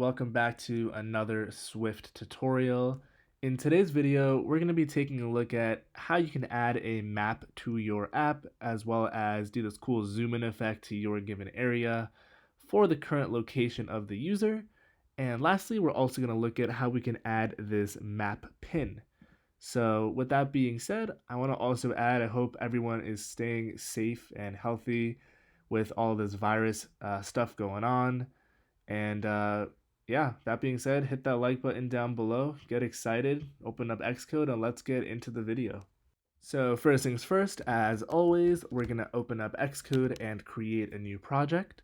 welcome back to another Swift tutorial. In today's video, we're going to be taking a look at how you can add a map to your app, as well as do this cool zoom in effect to your given area for the current location of the user. And lastly, we're also going to look at how we can add this map pin. So with that being said, I want to also add, I hope everyone is staying safe and healthy with all this virus stuff going on. And yeah, that being said, hit that like button down below, get excited, open up Xcode, and let's get into the video. So first things first, as always, we're going to open up Xcode and create a new project.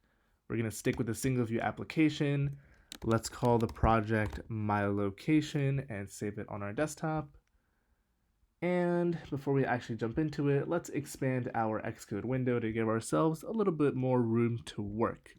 We're going to stick with a single view application. Let's call the project My Location and save it on our desktop. And before we actually jump into it, let's expand our Xcode window to give ourselves a little bit more room to work.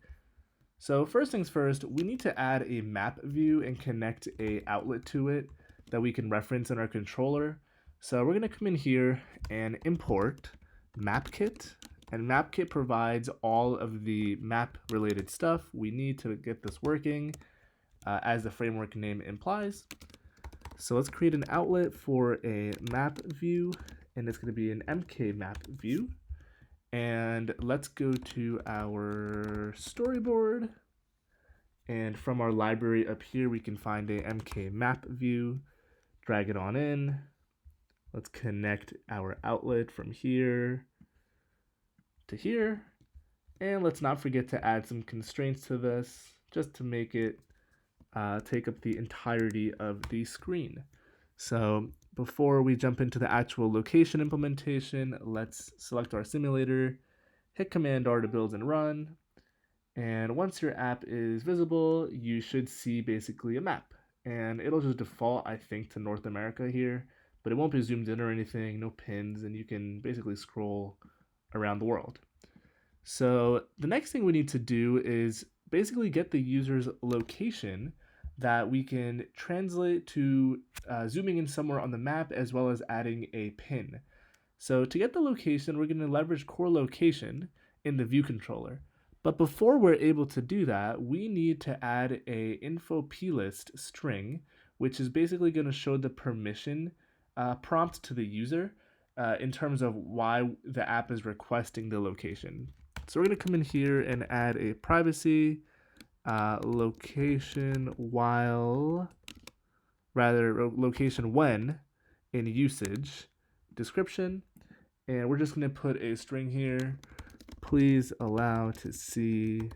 So first things first, we need to add a map view and connect a outlet to it that we can reference in our controller. So we're going to come in here and import MapKit, and MapKit provides all of the map related stuff we need to get this working, as the framework name implies. So let's create an outlet for a map view, and it's going to be an MK map view. And let's go to our storyboard, and from our library up here we can find a MK map view, drag it on in. Let's connect our outlet from here to here, and let's not forget to add some constraints to this just to make it take up the entirety of the screen. So before we jump into the actual location implementation, let's select our simulator, hit Command R to build and run. And once your app is visible, you should see basically a map. And it'll just default, I think, to North America here, but it won't be zoomed in or anything, no pins, and you can basically scroll around the world. So the next thing we need to do is basically get the user's location that we can translate to zooming in somewhere on the map, as well as adding a pin. So to get the location, we're going to leverage CoreLocation in the view controller. But before we're able to do that, we need to add a info plist string, which is basically going to show the permission prompt to the user in terms of why the app is requesting the location. So we're going to come in here and add a privacy location when in usage description, and we're just going to put a string here. Please allow to see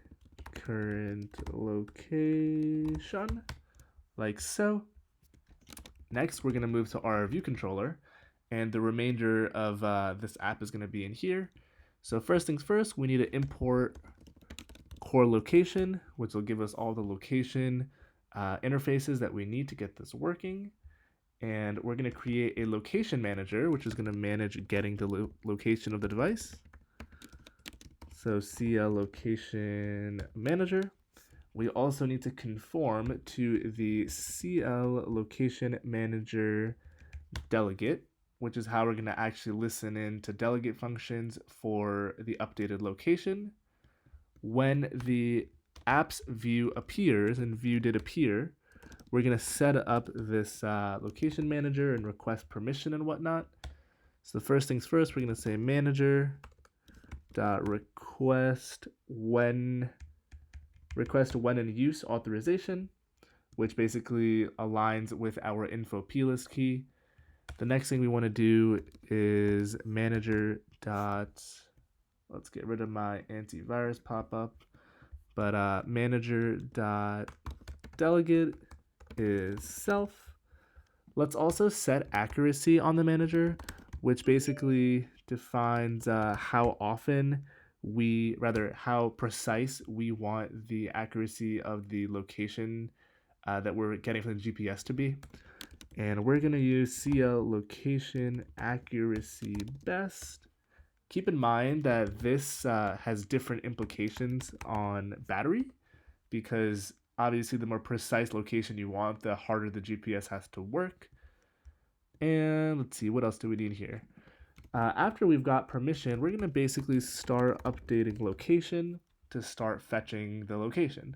current location, like so. Next, we're going to move to our view controller, and the remainder of this app is going to be in here. So first things first, we need to import CoreLocation, which will give us all the location interfaces that we need to get this working. And we're going to create a location manager, which is going to manage getting the location of the device. So CL location manager. We also need to conform to the CL location manager delegate, which is how we're going to actually listen in to delegate functions for the updated location. When the app's view appears, and view did appear, we're going to set up this location manager and request permission and whatnot. So the first things first, we're going to say manager dot request when in use authorization, which basically aligns with our info plist key. The next thing we want to do is manager dot, let's get rid of my antivirus pop-up, but manager dot delegate is self. Let's also set accuracy on the manager, which basically defines how precise we want the accuracy of the location that we're getting from the GPS to be. And we're going to use CL location accuracy best. Keep in mind that this has different implications on battery, because obviously the more precise location you want, the harder the GPS has to work. And let's see, what else do we need here? After we've got permission, we're going to basically start updating location to start fetching the location.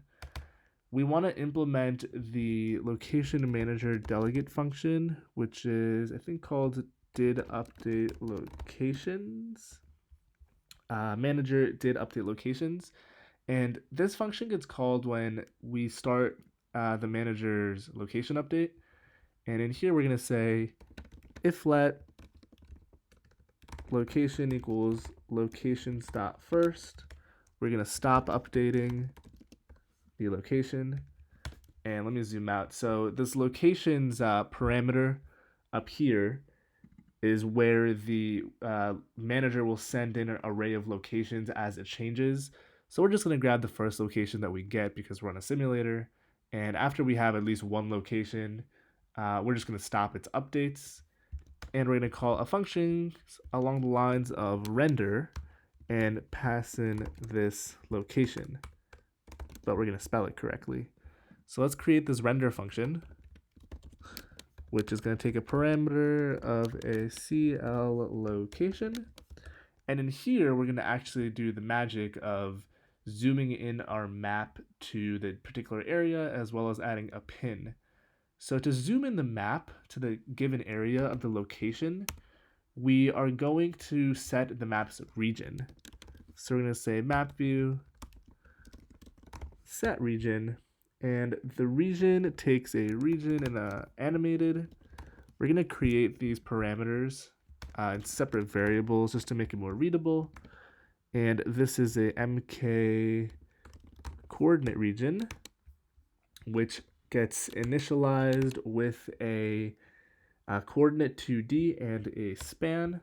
we want to implement the location manager delegate function, which is I think called did update locations. Manager did update locations, and this function gets called when we start the manager's location update. And in here we're going to say if let location equals locations.first. We're going to stop updating the location. And let me zoom out. So this locations parameter up here is where the manager will send in an array of locations as it changes. So we're just going to grab the first location that we get because we're on a simulator. And after we have at least one location, we're just going to stop its updates. And we're going to call a function along the lines of render and pass in this location. But we're going to spell it correctly. So let's create this render function, which is going to take a parameter of a CL location. And in here, we're going to actually do the magic of zooming in our map to the particular area, as well as adding a pin. So to zoom in the map to the given area of the location, we are going to set the map's region. So we're going to say map view, set region, and the region takes a region and a animated. We're going to create these parameters in separate variables just to make it more readable. And this is a MK coordinate region, which gets initialized with a coordinate 2D and a span.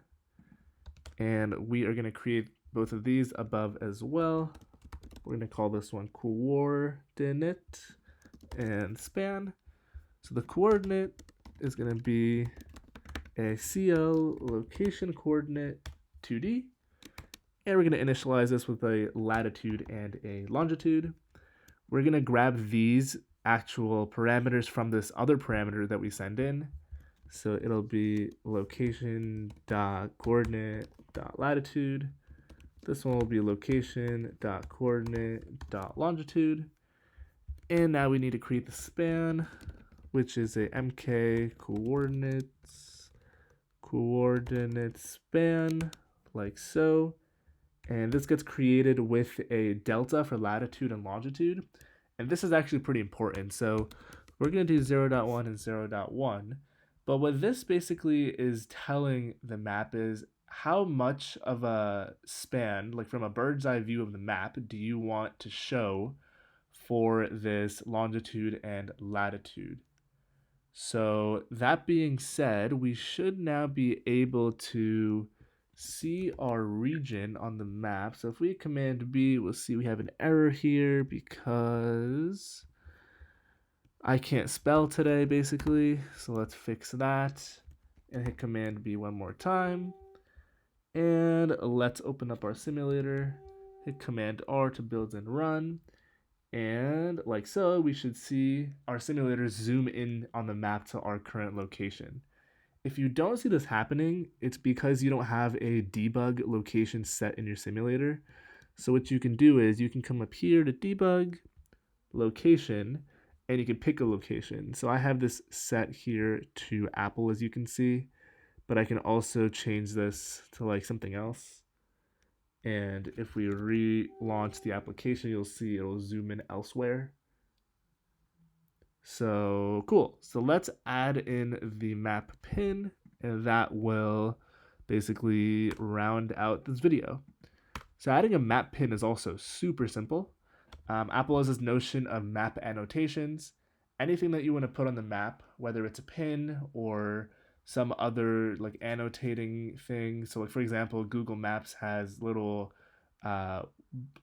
And we are going to create both of these above as well. We're going to call this one coordinate and span. So the coordinate is going to be a CL location coordinate 2D. And we're going to initialize this with a latitude and a longitude. We're going to grab these actual parameters from this other parameter that we send in. So it'll be location.coordinate.latitude. This one will be location.coordinate.longitude. And now we need to create the span, which is a MK coordinate span, like so. And this gets created with a delta for latitude and longitude. And this is actually pretty important. So we're going to do 0.1 and 0.1. But what this basically is telling the map is how much of a span, like from a bird's eye view of the map, do you want to show for this longitude and latitude. So that being said, we should now be able to see our region on the map. So if we command B, we'll see we have an error here because I can't spell today, basically. So let's fix that and hit command B one more time. And let's open up our simulator, hit command R to build and run. And like so, we should see our simulator zoom in on the map to our current location. If you don't see this happening, it's because you don't have a debug location set in your simulator. So what you can do is you can come up here to debug location and you can pick a location. So I have this set here to Apple, as you can see, but I can also change this to like something else. And if we relaunch the application, you'll see it'll zoom in elsewhere. So cool. So let's add in the map pin, and that will basically round out this video. So adding a map pin is also super simple. Apple has this notion of map annotations. Anything that you want to put on the map, whether it's a pin or some other like annotating thing. So like for example, Google Maps has little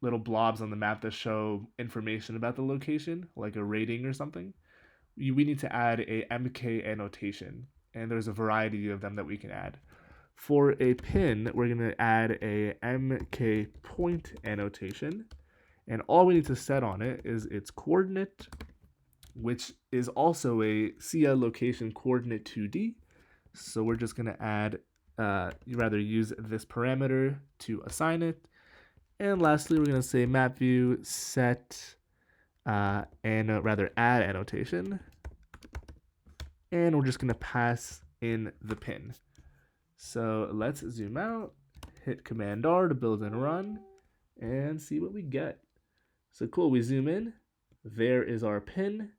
blobs on the map that show information about the location, like a rating or something. We need to add a MK annotation, and there's a variety of them that we can add. For a pin, we're going to add a MK point annotation, and all we need to set on it is its coordinate, which is also a CL location coordinate 2D. So we're just going to add, use this parameter to assign it. And lastly, we're going to say map view set add annotation, and we're just going to pass in the pin. So let's zoom out, hit Command R to build and run, and see what we get. So cool, we zoom in, there is our pin,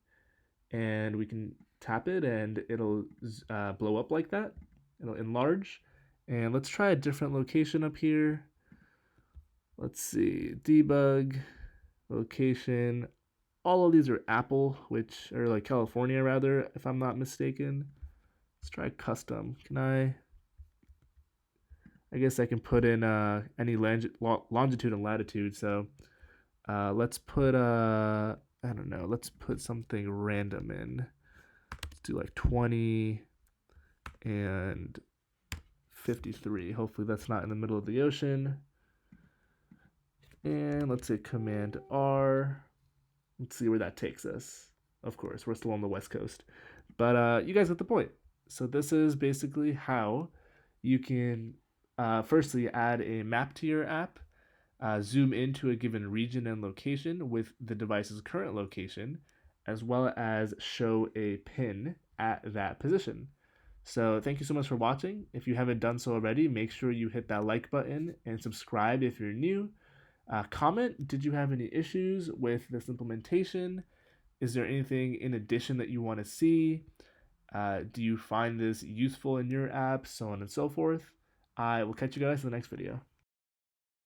and we can tap it and it'll blow up like that. It'll enlarge. And let's try a different location up here. Let's see, debug, location. All of these are Apple, which are like California rather, if I'm not mistaken. Let's try custom. I guess I can put in any longitude and latitude. So let's put I don't know, let's put something random in. Let's do like 20 and 53. Hopefully that's not in the middle of the ocean. And let's say Command R. Let's see where that takes us. Of course, we're still on the West Coast. But you guys get the point. So this is basically how you can firstly add a map to your app, zoom into a given region and location with the device's current location, as well as show a pin at that position. So thank you so much for watching. If you haven't done so already, make sure you hit that like button and subscribe if you're new. Comment, did you have any issues with this implementation? Is there anything in addition that you want to see? Do you find this useful in your app? So on and so forth. I will catch you guys in the next video.